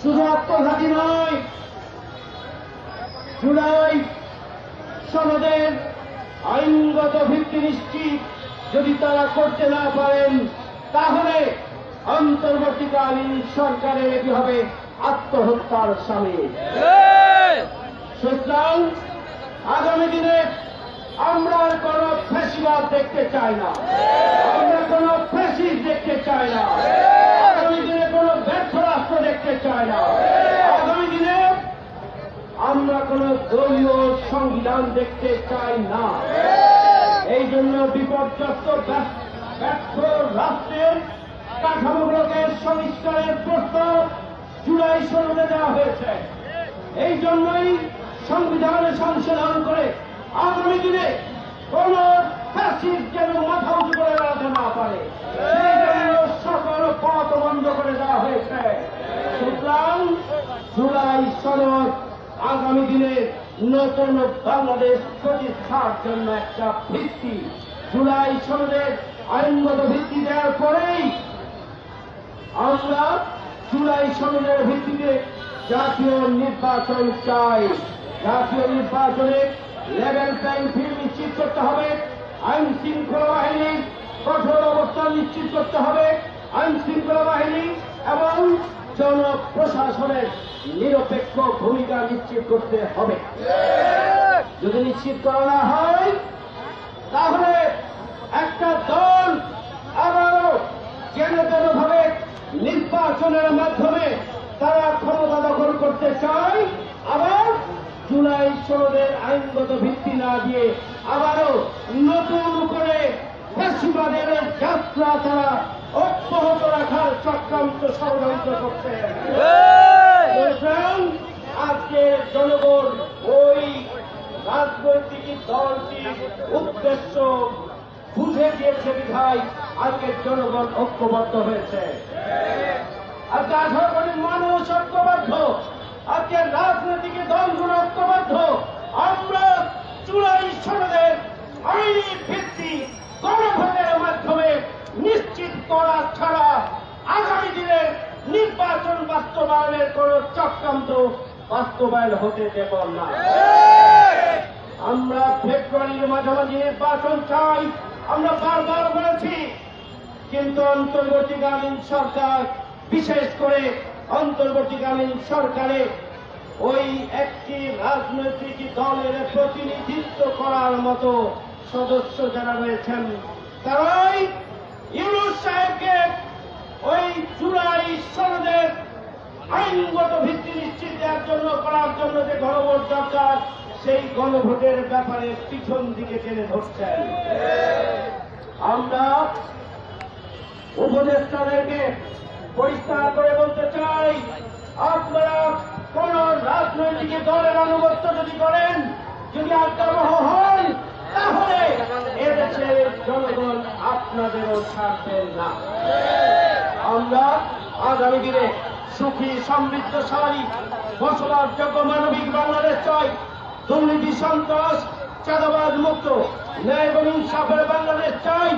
শুধু আত্মঘাতী নয়, জুলাই সনদের আইনগত ভিত্তি নিশ্চিত যদি তারা করতে না পারেন, তাহলে অন্তর্বর্তীকালীন সরকারের এটি হবে আত্মহত্যার সামিল। সুতরাং আগামী দিনে আমরা কোন ফ্যাসিবাদ দেখতে চাই না, আমরা কোন ফ্যাসিস্ট দেখতে চাই না, আগামী দিনে কোন ব্যর্থ রাষ্ট্র দেখতে চাই না, আগামী দিনে আমরা কোন দলীয় সংবিধান দেখতে চাই না। এই জন্য বিপর্যস্ত ব্যর্থ রাষ্ট্রের কাঠামোগুলোকে সংস্কারের প্রস্তাব জুলাই সনদে দেওয়া হয়েছে। এই জন্যই সংবিধানে সংশোধন করে আগামী দিনে কোন ফ্যাসিস্ট যেন মাথা উঁচু করে দাঁড়াতে না পারে, সেই জন্য সকল পথ বন্ধ করে দেওয়া হয়েছে। সুতরাং জুলাই সনদ আগামী দিনে নতুন বাংলাদেশ প্রতিষ্ঠার জন্য একটা ভিত্তি। জুলাই সনদের আইনগত ভিত্তি দেওয়ার পরেই আমরা জুলাই সনদের ভিত্তিতে জাতীয় নির্বাচন চাই। জাতীয় নির্বাচনে লেভেল প্লেইং ফিল্ড নিশ্চিত করতে হবে, আইন শৃঙ্খলা বাহিনী কঠোর অবস্থান নিশ্চিত করতে হবে, আইন শৃঙ্খলা বাহিনী এবং জনপ্রশাসনের নিরপেক্ষ ভূমিকা নিশ্চিত করতে হবে। যদি নিশ্চিত করা না হয়, তাহলে একটা দল আবারও যেন ভাবে নির্বাচনের মাধ্যমে তারা ক্ষমতা দখল করতে চায়, আবার জুলাই সনদের আইনগত ভিত্তি না দিয়ে আবারও নতুন করে ফ্যাসিবাদের যাত্রা তারা অব্যাহত রাখার চক্রান্ত ষড়যন্ত্র করছে। আজকে জনগণ ওই রাজনৈতিক দলটির উদ্দেশ্য বুঝে গিয়েছে বিধায় আজকে জনগণ ঐক্যবদ্ধ হয়েছে। আজকে 18 কোটি মানুষ ঐক্যবদ্ধ, আজকে রাজনৈতিক দলগুলো ঐক্যবদ্ধ। আমরা জুলাই সনদের আইনি ভিত্তি গণভোটের মাধ্যমে নিশ্চিত করা ছাড়া আগামী দিনের নির্বাচন বাস্তবায়নের কোন চক্রান্ত বাস্তবায়ন হতে দেব না। আমরা ফেব্রুয়ারির মাঝামাঝি নির্বাচন চাই, আমরা বারবার বলেছি, কিন্তু অন্তর্বর্তীকালীন সরকার, বিশেষ করে অন্তর্বর্তীকালীন সরকারে ওই একটি রাজনৈতিক দলের প্রতিনিধিত্ব করার মতো সদস্য যারা রয়েছেন, তারাই ইউনূস সাহেবকে ওই জুলাই সনদের আইনগত ভিত্তি নিশ্চিত দেওয়ার জন্য করার জন্য যে গণভোট দরকার, সেই গণভোটের ব্যাপারে পিছন দিকে টেনে ধরছেন। আমরা উপদেষ্টাদেরকে পরিষ্কার করে বলতে চাই, আপনারা কোন রাজনৈতিক দলের আনুগত্য যদি করেন, যদি আজ্ঞাবহ হন, তাহলে এদেশের জনগণ আপনাদেরও ছাড়বেন না। আমরা আগামী দিনে সুখী, সমৃদ্ধশালী, বসবাসযোগ্য মানবিক বাংলাদেশ চাই। দুর্নীতি, সন্ত্রাস, চাঁদাবাজ মুক্ত, ন্যায় এবং ইনসাফের বাংলাদেশ চাই।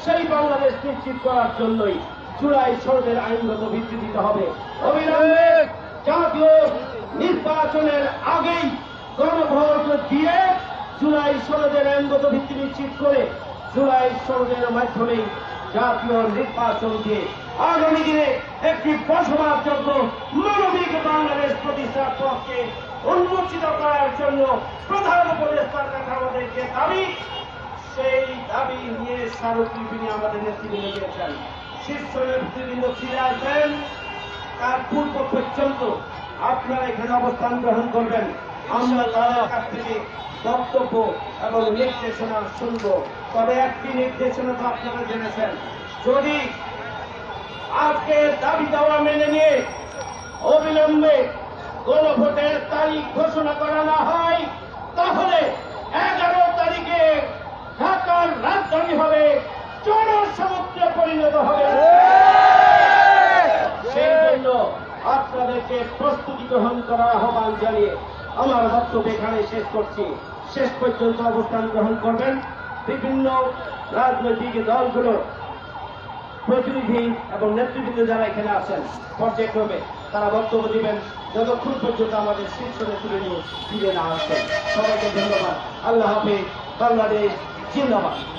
সেই বাংলাদেশ নিশ্চিত করার জন্যই জুলাই সনদের আইনগত ভিত্তি দিতে হবে। অবিলম্বে জাতীয় নির্বাচনের আগেই গণভোট দিয়ে জুলাই সনদের আইনগত ভিত্তি নিশ্চিত করে জুলাই সনদের মাধ্যমে জাতীয় নির্বাচন দিয়ে আগামী দিনে একটি বসবাসযোগ্য মানবিক বাংলাদেশ প্রতিষ্ঠার পক্ষে উন্মোচিত করার জন্য প্রধান উপদেষ্টার কাছে আমাদের যে দাবি, সেই দাবি নিয়ে স্মারকলিপি নিয়ে আমাদের নেতৃবৃন্দ দিয়েছেন। শীর্ষ নেতৃবৃন্দ ফিরে আসবেন, তার পূর্ব পর্যন্ত আপনারা এখানে অবস্থান গ্রহণ করবেন। আমরা তাদের কাছ থেকে বক্তব্য এবং নির্দেশনা শুনব। তবে একটি নির্দেশনা তো আপনারা জেনেছেন, যদি আজকে দাবি দেওয়া মেনে নিয়ে অবিলম্বে গণভোটের তারিখ ঘোষণা করা না হয়, তাহলে 11 তারিখে ঢাকার রাজধানী হবে জনসমুদ্রে পরিণত হবে। সেই জন্য আপনাদেরকে প্রস্তুতি গ্রহণ করার আহ্বান জানিয়ে আমার বক্তব্য এখানে শেষ করছি। শেষ পর্যন্ত অবস্থান গ্রহণ করবেন বিভিন্ন রাজনৈতিক দলগুলো প্রতিনিধি এবং নেতৃবৃন্দ যারা এখানে আছেন পর্যায়ক্রমে তারা বক্তব্য দিবেন যতক্ষণ পর্যন্ত আমাদের শীর্ষ নেতৃবৃন্দ ফিরে না আসছেন। সবাইকে ধন্যবাদ। আল্লাহ হাফেজ। বাংলাদেশ জিন্দাবাদ।